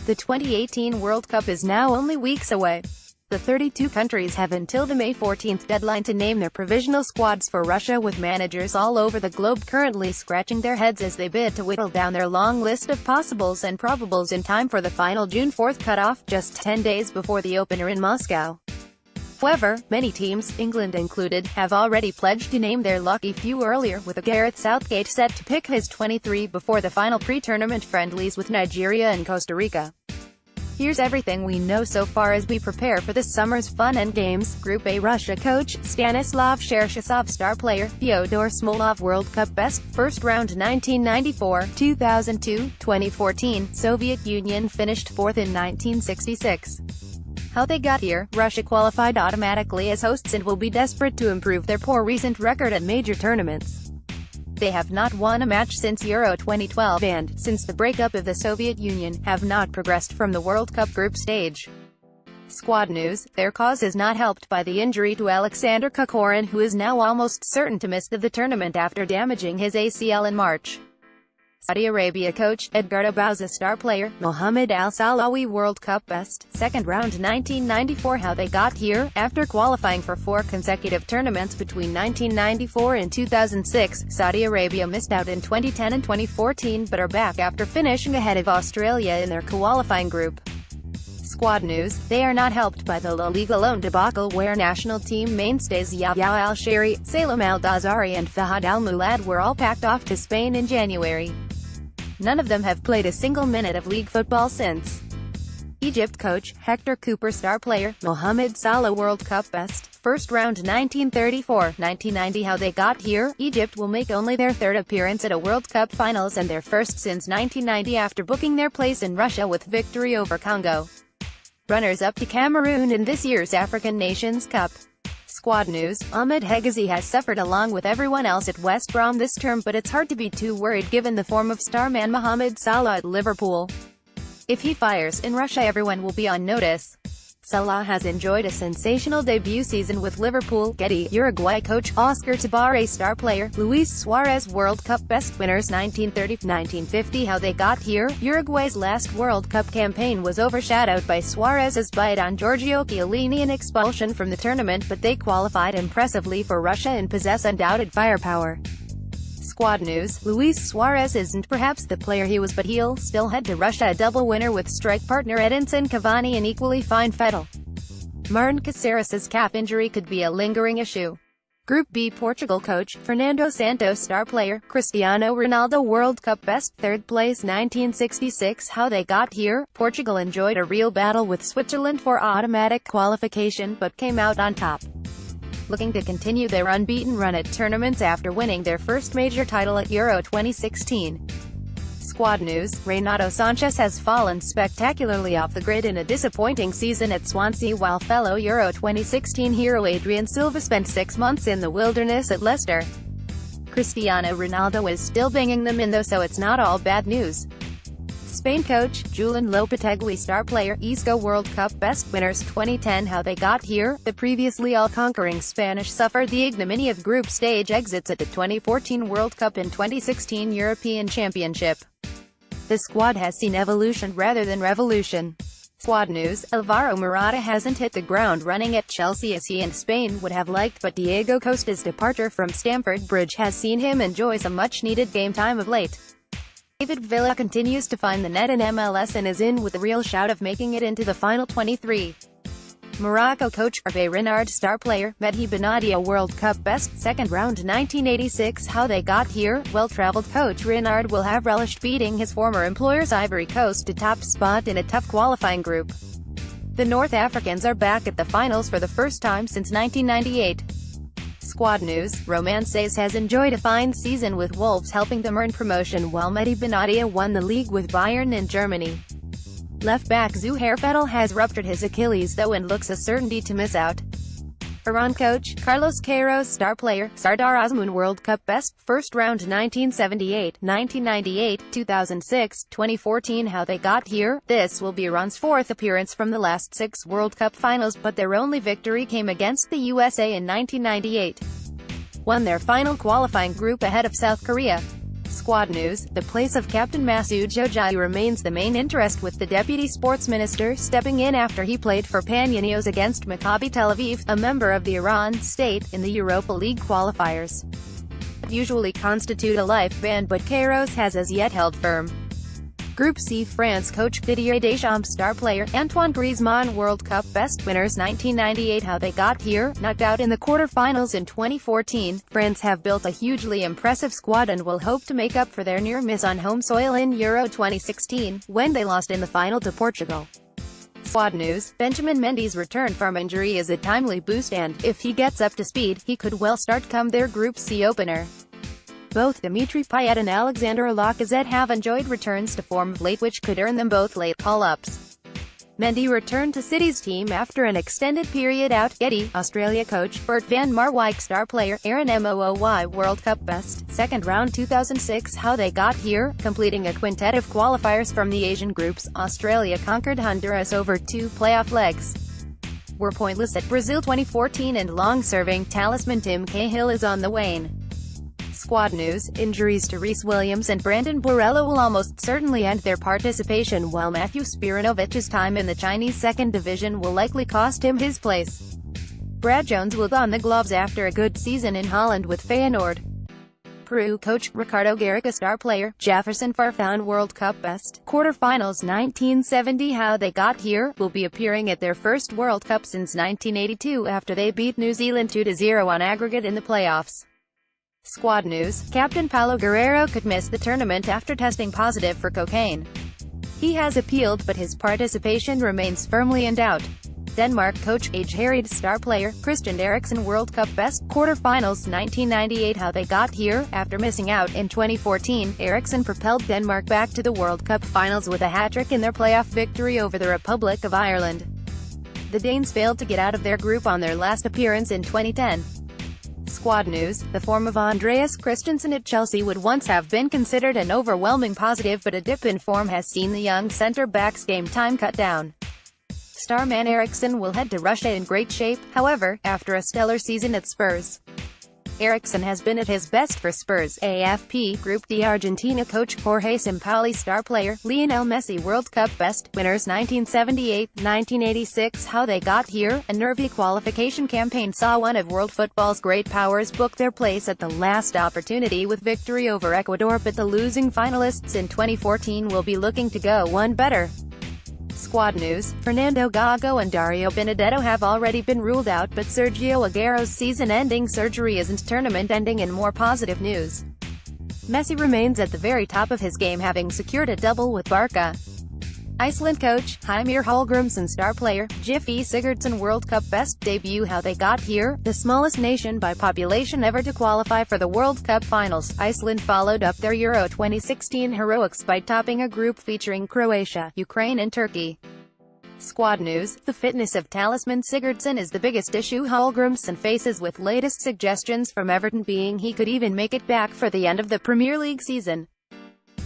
The 2018 World Cup is now only weeks away. The 32 countries have until the May 14th deadline to name their provisional squads for Russia, with managers all over the globe currently scratching their heads as they bid to whittle down their long list of possibles and probables in time for the final June 4th cutoff, just 10 days before the opener in Moscow. However, many teams, England included, have already pledged to name their lucky few earlier, with Gareth Southgate set to pick his 23 before the final pre-tournament friendlies with Nigeria and Costa Rica. Here's everything we know so far as we prepare for this summer's fun and games. Group A: Russia coach, Stanislav Cherchesov; star player, Fyodor Smolov; World Cup best, first round 1994, 2002, 2014, Soviet Union finished fourth in 1966. How they got here: Russia qualified automatically as hosts and will be desperate to improve their poor recent record at major tournaments. They have not won a match since Euro 2012 and, since the breakup of the Soviet Union, have not progressed from the World Cup group stage. Squad news: their cause is not helped by the injury to Alexander Kokorin, who is now almost certain to miss the tournament after damaging his ACL in March. Saudi Arabia coach, Edgardo Bauza; star player, Mohamed Al Salawi; World Cup best, second round 1994. How they got here: after qualifying for 4 consecutive tournaments between 1994 and 2006, Saudi Arabia missed out in 2010 and 2014, but are back after finishing ahead of Australia in their qualifying group. Squad news: they are not helped by the La Liga loan debacle, where national team mainstays Yahya Al-Shehri, Salem Al-Dazari and Fahad Al-Mulad were all packed off to Spain in January. None of them have played a single minute of league football since. Egypt coach, Hector Cooper; star player, Mohamed Salah; World Cup best, first round 1934-1990. How they got here: Egypt will make only their third appearance at a World Cup finals and their first since 1990 after booking their place in Russia with victory over Congo. Runners-up to Cameroon in this year's African Nations Cup. Squad news: Ahmed Hegazi has suffered along with everyone else at West Brom this term, but it's hard to be too worried given the form of star man Mohamed Salah at Liverpool. If he fires in Russia, everyone will be on notice. Salah has enjoyed a sensational debut season with Liverpool. Getty. Uruguay coach, Oscar Tabárez; star player, Luis Suarez; World Cup best, winners 1930-1950. How they got here: Uruguay's last World Cup campaign was overshadowed by Suarez's bite on Giorgio Chiellini and expulsion from the tournament, but they qualified impressively for Russia and possess undoubted firepower. Squad news: Luis Suarez isn't perhaps the player he was, but he'll still head to Russia a double winner with strike partner Edinson Cavani and equally fine Fettel. Martin Caceres' calf injury could be a lingering issue. Group B: Portugal coach, Fernando Santos; star player, Cristiano Ronaldo; World Cup best, third place 1966. How they got here: Portugal enjoyed a real battle with Switzerland for automatic qualification, but came out on top, looking to continue their unbeaten run at tournaments after winning their first major title at Euro 2016. Squad news: Renato Sanchez has fallen spectacularly off the grid in a disappointing season at Swansea, while fellow Euro 2016 hero Adrien Silva spent 6 months in the wilderness at Leicester. Cristiano Ronaldo is still banging them in though, so it's not all bad news. Spain coach, Julen Lopetegui; star player, Isco; World Cup best, winners 2010. How they got here: the previously all-conquering Spanish suffered the ignominy of group stage exits at the 2014 World Cup and 2016 European Championship. The squad has seen evolution rather than revolution. Squad news: Alvaro Morata hasn't hit the ground running at Chelsea as he and Spain would have liked, but Diego Costa's departure from Stamford Bridge has seen him enjoy some much-needed game time of late. David Villa continues to find the net in MLS and is in with a real shout of making it into the final 23. Morocco coach, Hervé Renard; star player, Mehdi Benatia; World Cup best, second round 1986. How they got here: well-traveled coach Renard will have relished beating his former employer's Ivory Coast to top spot in a tough qualifying group. The North Africans are back at the finals for the first time since 1998. Squad news: Romain Saiz has enjoyed a fine season with Wolves, helping them earn promotion, while Mehdi Benatia won the league with Bayern in Germany. Left-back Zuhair Fettel has ruptured his Achilles though and looks a certainty to miss out. Iran coach, Carlos Queiroz; star player, Sardar Azmoun; World Cup best, first round 1978, 1998, 2006, 2014. How they got here: this will be Iran's 4th appearance from the last 6 World Cup finals, but their only victory came against the USA in 1998. Won their final qualifying group ahead of South Korea. Squad news: the place of Captain Masoud Ojai remains the main interest, with the deputy sports minister stepping in after he played for Panionios against Maccabi Tel Aviv, a member of the Iran state, in the Europa League qualifiers. Usually constitute a life ban, but Kairos has as yet held firm. Group C: France coach Didier Deschamps, star player Antoine Griezmann, World Cup best winners 1998. How they got here: knocked out in the quarter-finals in 2014, France have built a hugely impressive squad and will hope to make up for their near miss on home soil in Euro 2016, when they lost in the final to Portugal. Squad news: Benjamin Mendy's return from injury is a timely boost, and, if he gets up to speed, he could well start come their Group C opener. Both Dimitri Payet and Alexander Lacazette have enjoyed returns to form of late, which could earn them both late call-ups. Mendy returned to City's team after an extended period out. Getty: Australia coach Bert van Marwijk, star player Aaron Mooy, World Cup best, second round 2006. How they got here: completing a quintet of qualifiers from the Asian groups, Australia conquered Honduras over 2 playoff legs. Were pointless at Brazil 2014, and long-serving talisman Tim Cahill is on the wane. Squad news: injuries to Reece Williams and Brandon Borrello will almost certainly end their participation, while Matthew Spiranovic's time in the Chinese second division will likely cost him his place. Brad Jones will don the gloves after a good season in Holland with Feyenoord. Peru coach Ricardo Gareca, star player Jefferson Farfan, World Cup best, quarter-finals 1970. How they got here: will be appearing at their first World Cup since 1982 after they beat New Zealand 2-0 on aggregate in the playoffs. Squad news: Captain Paulo Guerrero could miss the tournament after testing positive for cocaine. He has appealed, but his participation remains firmly in doubt. Denmark coach age-harried star player Christian Eriksen, World Cup best, quarter-finals 1998. How they got here: after missing out in 2014, Eriksen propelled Denmark back to the World Cup finals with a hat-trick in their playoff victory over the Republic of Ireland. The Danes failed to get out of their group on their last appearance in 2010. Squad news: the form of Andreas Christensen at Chelsea would once have been considered an overwhelming positive, but a dip in form has seen the young centre-back's game time cut down. Starman Eriksen will head to Russia in great shape, however, after a stellar season at Spurs. Eriksen has been at his best for Spurs. AFP Group D: Argentina coach Jorge Sampaoli, star player Lionel Messi, World Cup best winners 1978, 1986. How they got here: a nervy qualification campaign saw one of world football's great powers book their place at the last opportunity with victory over Ecuador, but the losing finalists in 2014 will be looking to go one better. Squad news: Fernando Gago and Dario Benedetto have already been ruled out, but Sergio Aguero's season-ending surgery isn't tournament-ending. In more positive news, Messi remains at the very top of his game, having secured a double with Barca. Iceland coach Heimir Hallgrímsson, star player Gylfi Sigurdsson, World Cup best debut. How they got here: the smallest nation by population ever to qualify for the World Cup finals, Iceland followed up their Euro 2016 heroics by topping a group featuring Croatia, Ukraine and Turkey. Squad news: the fitness of talisman Sigurdsson is the biggest issue Hallgrímsson faces, with latest suggestions from Everton being he could even make it back for the end of the Premier League season.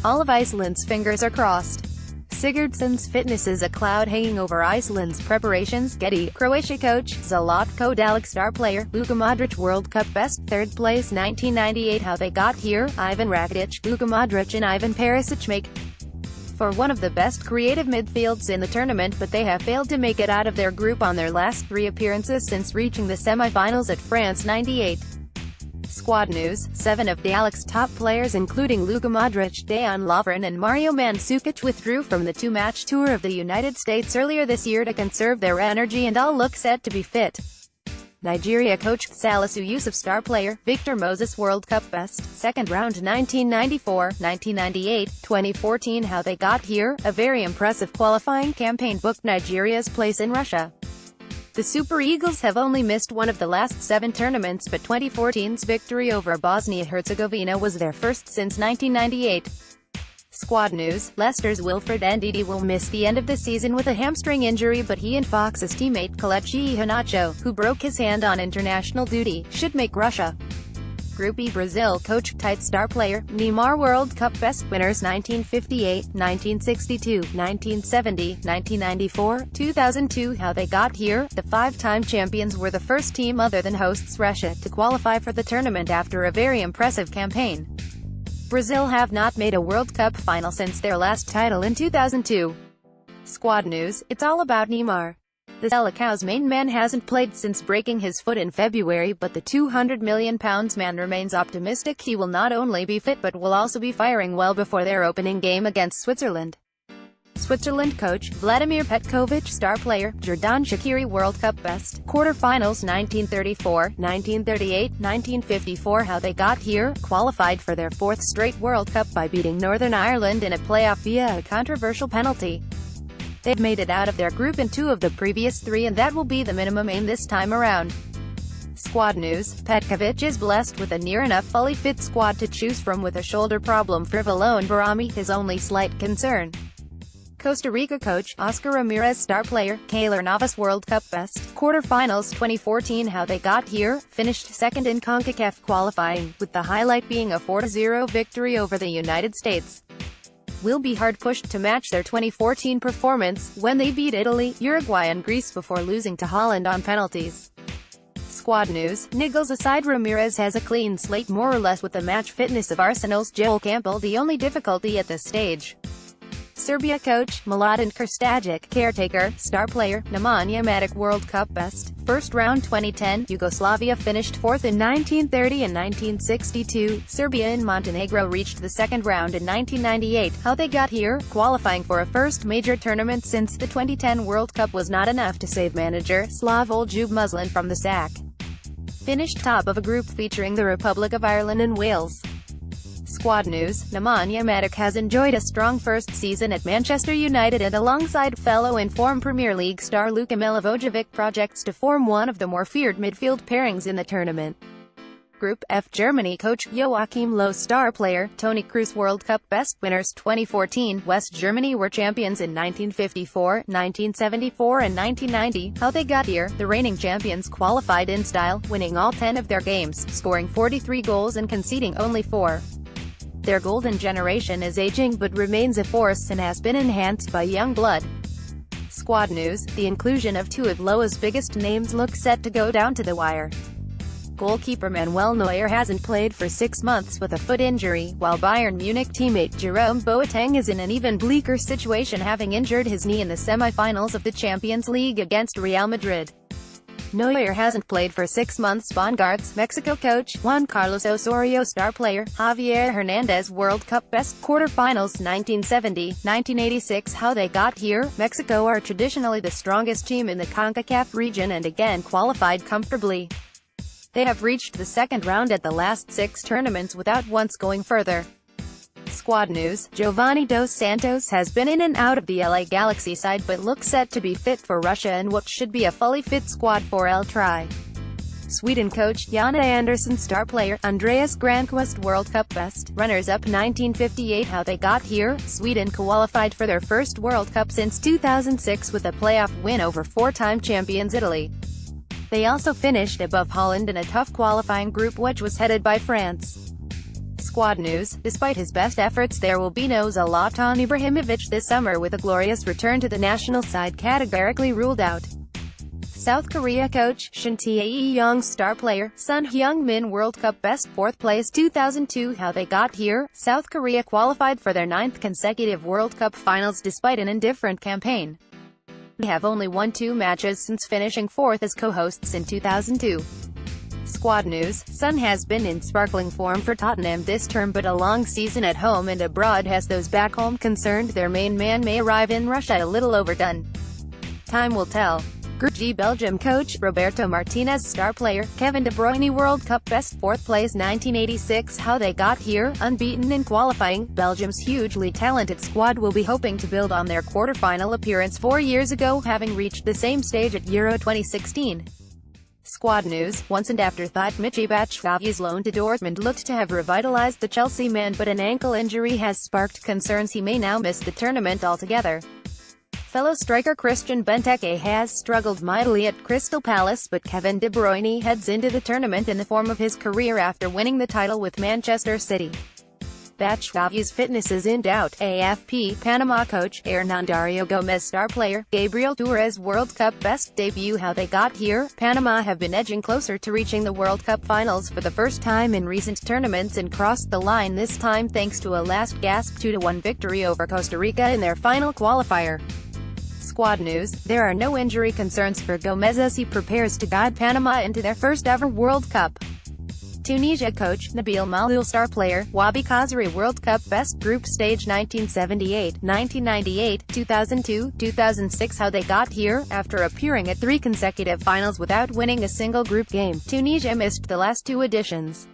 All of Iceland's fingers are crossed. Sigurdsson's fitness is a cloud hanging over Iceland's preparations. Getty: Croatia coach Zlatko Dalic, star player Luka Modric, World Cup best, third place 1998. How they got here: Ivan Rakitic, Luka Modric and Ivan Perisic make for one of the best creative midfields in the tournament, but they have failed to make it out of their group on their last 3 appearances since reaching the semi-finals at France '98. Squad news: 7 of Dalic's top players, including Luka Modric, Dejan Lovren and Mario Mandzukic, withdrew from the 2-match tour of the United States earlier this year to conserve their energy and all look set to be fit. Nigeria coach Salisu Yusuf, star player Victor Moses, World Cup best, second round 1994, 1998, 2014. How they got here: a very impressive qualifying campaign booked Nigeria's place in Russia. The Super Eagles have only missed one of the last 7 tournaments, but 2014's victory over Bosnia-Herzegovina was their first since 1998. Squad news: Leicester's Wilfred Ndidi will miss the end of the season with a hamstring injury, but he and Fox's teammate Kelechi Iheanacho, who broke his hand on international duty, should make Russia. Group E: Brazil coach Tite, star player Neymar, World Cup best winners 1958, 1962, 1970, 1994, 2002. How they got here: the 5-time champions were the first team other than hosts Russia to qualify for the tournament after a very impressive campaign. Brazil have not made a World Cup final since their last title in 2002. Squad news, it's all about Neymar. The Selecão's main man hasn't played since breaking his foot in February, but the £200 million man remains optimistic he will not only be fit but will also be firing well before their opening game against Switzerland. Switzerland coach, Vladimir Petkovic, star player, Xherdan Shaqiri, World Cup best, quarterfinals 1934, 1938, 1954. How they got here, qualified for their fourth straight World Cup by beating Northern Ireland in a playoff via a controversial penalty. They've made it out of their group in 2 of the previous 3, and that will be the minimum aim this time around. Squad news, Petkovic is blessed with a near-enough fully fit squad to choose from, with a shoulder problem for Valone Barami his only slight concern. Costa Rica coach, Oscar Ramirez, star player, Keylor Navas, World Cup best, quarterfinals 2014. How they got here, finished second in CONCACAF qualifying, with the highlight being a 4-0 victory over the United States. Will be hard pushed to match their 2014 performance, when they beat Italy, Uruguay and Greece before losing to Holland on penalties. Squad news, niggles aside, Ramirez has a clean slate more or less with the match fitness of Arsenal's Joel Campbell the only difficulty at this stage. Serbia coach, Mladen Krstajic, caretaker, star player, Nemanja Matic, World Cup best, first round 2010, Yugoslavia finished 4th in 1930 and 1962, Serbia and Montenegro reached the second round in 1998. How they got here, qualifying for a first major tournament since the 2010 World Cup was not enough to save manager, Slavoj Muslin from the sack. Finished top of a group featuring the Republic of Ireland and Wales. Squad news, Nemanja Matic has enjoyed a strong first season at Manchester United and alongside fellow in-form Premier League star Luka Milivojevic projects to form one of the more feared midfield pairings in the tournament. Group F, Germany coach, Joachim Low, star player, Toni Kroos, World Cup best, winners 2014, West Germany were champions in 1954, 1974 and 1990. How they got here, the reigning champions qualified in style, winning all 10 of their games, scoring 43 goals and conceding only 4. Their golden generation is aging but remains a force and has been enhanced by young blood. Squad news, the inclusion of 2 of Lowe's biggest names look set to go down to the wire. Goalkeeper Manuel Neuer hasn't played for 6 months with a foot injury, while Bayern Munich teammate Jerome Boateng is in an even bleaker situation, having injured his knee in the semi-finals of the Champions League against Real Madrid. Neuer hasn't played for 6 months. Bongarts, Mexico coach, Juan Carlos Osorio, star player, Javier Hernandez, World Cup best, quarterfinals 1970, 1986. How they got here, Mexico are traditionally the strongest team in the CONCACAF region and again qualified comfortably. They have reached the second round at the last 6 tournaments without once going further. Squad news, Giovanni Dos Santos has been in and out of the LA Galaxy side but looks set to be fit for Russia and what should be a fully fit squad for El Tri. Sweden coach, Jana Andersson, star player, Andreas Granqvist, World Cup best, runners-up 1958. How they got here, Sweden qualified for their first World Cup since 2006 with a playoff win over 4-time champions Italy. They also finished above Holland in a tough qualifying group which was headed by France. Squad news, despite his best efforts there will be no Zlatan Ibrahimovic this summer, with a glorious return to the national side categorically ruled out. South Korea coach, Shin Tae-yong, star player, Son Heung-min, World Cup best, 4th place 2002. How they got here, South Korea qualified for their 9th consecutive World Cup finals despite an indifferent campaign. They have only won 2 matches since finishing 4th as co-hosts in 2002. Squad news, Son has been in sparkling form for Tottenham this term, but a long season at home and abroad has those back home concerned their main man may arrive in Russia a little overdone. Time will tell. Group G, Belgium coach, Roberto Martinez, star player, Kevin De Bruyne, World Cup best, 4th place 1986. How they got here, unbeaten in qualifying, Belgium's hugely talented squad will be hoping to build on their quarter-final appearance 4 years ago, having reached the same stage at Euro 2016. Squad news, once and afterthought, Michy Batshuayi's loan to Dortmund looked to have revitalized the Chelsea man, but an ankle injury has sparked concerns he may now miss the tournament altogether. Fellow striker Christian Benteke has struggled mightily at Crystal Palace, but Kevin De Bruyne heads into the tournament in the form of his career after winning the title with Manchester City. Batshuayi's fitness is in doubt. AFP, Panama coach, Hernandario Gomez star player, Gabriel Torres World Cup best debut. How they got here. Panama have been edging closer to reaching the World Cup finals for the first time in recent tournaments and crossed the line this time thanks to a last-gasp 2-1 victory over Costa Rica in their final qualifier. Squad news: there are no injury concerns for Gomez as he prepares to guide Panama into their first-ever World Cup. Tunisia coach, Nabil Maaloul star player, Wabi Khazri World Cup best group stage 1978, 1998, 2002, 2006. How they got here. After appearing at 3 consecutive finals without winning a single group game, Tunisia missed the last 2 editions.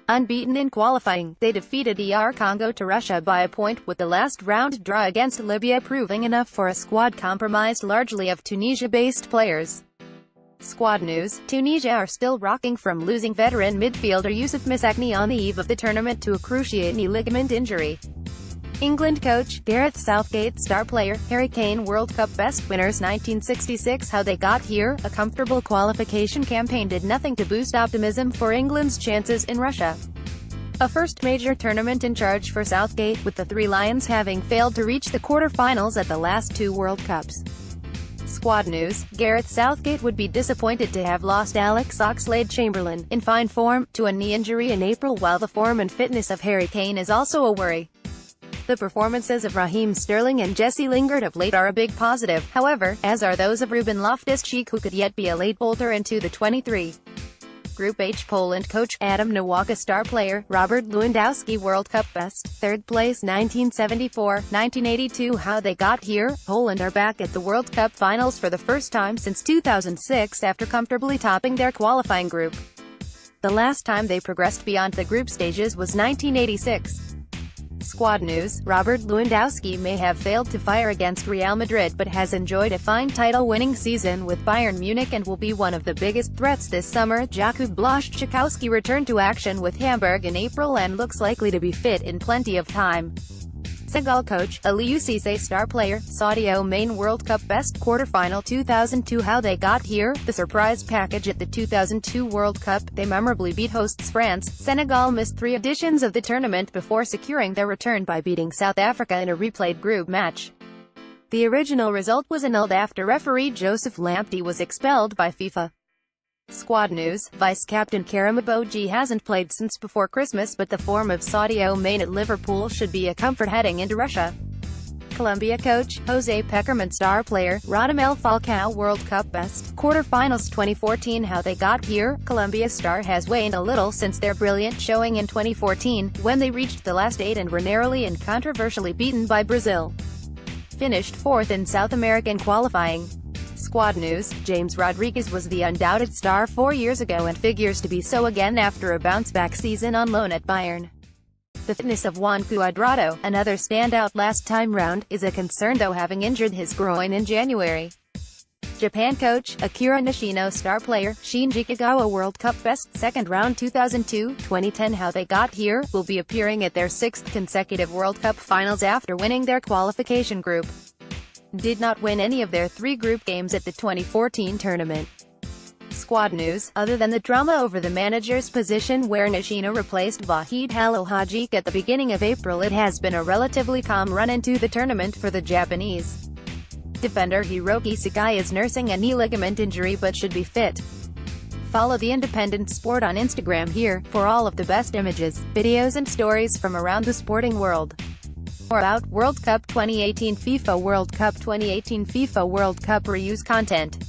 Unbeaten in qualifying, they defeated ER Congo to Russia by a point, with the last round draw against Libya proving enough for a squad compromised largely of Tunisia-based players. Squad news: Tunisia are still rocking from losing veteran midfielder Youssouf Missakni on the eve of the tournament to a cruciate knee ligament injury. England coach, Gareth Southgate star player, Harry Kane World Cup best winners 1966. How they got here. A comfortable qualification campaign did nothing to boost optimism for England's chances in Russia. A first major tournament in charge for Southgate, with the Three Lions having failed to reach the quarter-finals at the last 2 World Cups. Squad news: Gareth Southgate would be disappointed to have lost Alex Oxlade-Chamberlain, in fine form, to a knee injury in April, while the form and fitness of Harry Kane is also a worry. The performances of Raheem Sterling and Jesse Lingard of late are a big positive, however, as are those of Ruben Loftus-Cheek, who could yet be a late bolter into the 23. Group H Poland coach, Adam Nowaka star player, Robert Lewandowski World Cup best, 3rd place 1974, 1982. How they got here. Poland are back at the World Cup finals for the first time since 2006 after comfortably topping their qualifying group. The last time they progressed beyond the group stages was 1986. Squad news: Robert Lewandowski may have failed to fire against Real Madrid but has enjoyed a fine title-winning season with Bayern Munich and will be one of the biggest threats this summer. Jakub Blaszczykowski returned to action with Hamburg in April and looks likely to be fit in plenty of time. Senegal coach, Aliou Cissé star player, Sadio Mane World Cup best quarterfinal 2002. How they got here. The surprise package at the 2002 World Cup, they memorably beat hosts France. Senegal missed 3 editions of the tournament before securing their return by beating South Africa in a replayed group match. The original result was annulled after referee Joseph Lamptey was expelled by FIFA. Squad news: vice-captain Karim Aboudji hasn't played since before Christmas, but the form of Sadio Mane at Liverpool should be a comfort heading into Russia. Colombia coach, Jose Pekerman star player, Radamel Falcao World Cup best, quarterfinals 2014. How they got here. Colombia star has waned a little since their brilliant showing in 2014, when they reached the last 8 and were narrowly and controversially beaten by Brazil. Finished 4th in South American qualifying. Squad news: James Rodriguez was the undoubted star 4 years ago and figures to be so again after a bounce-back season on loan at Bayern. The fitness of Juan Cuadrado, another standout last time round, is a concern, though, having injured his groin in January. Japan coach, Akira Nishino star player, Shinji Kagawa World Cup best, 2nd round 2002-2010. How they got here. Will be appearing at their 6th consecutive World Cup finals after winning their qualification group. Did not win any of their 3 group games at the 2014 tournament. Squad news: other than the drama over the manager's position where Nishino replaced Vahid Halilhodžić at the beginning of April, it has been a relatively calm run into the tournament for the Japanese. Defender Hiroki Sakai is nursing a knee ligament injury but should be fit. Follow The Independent Sport on Instagram here, for all of the best images, videos and stories from around the sporting world. More about World Cup 2018 FIFA World Cup 2018 FIFA World Cup reuse content.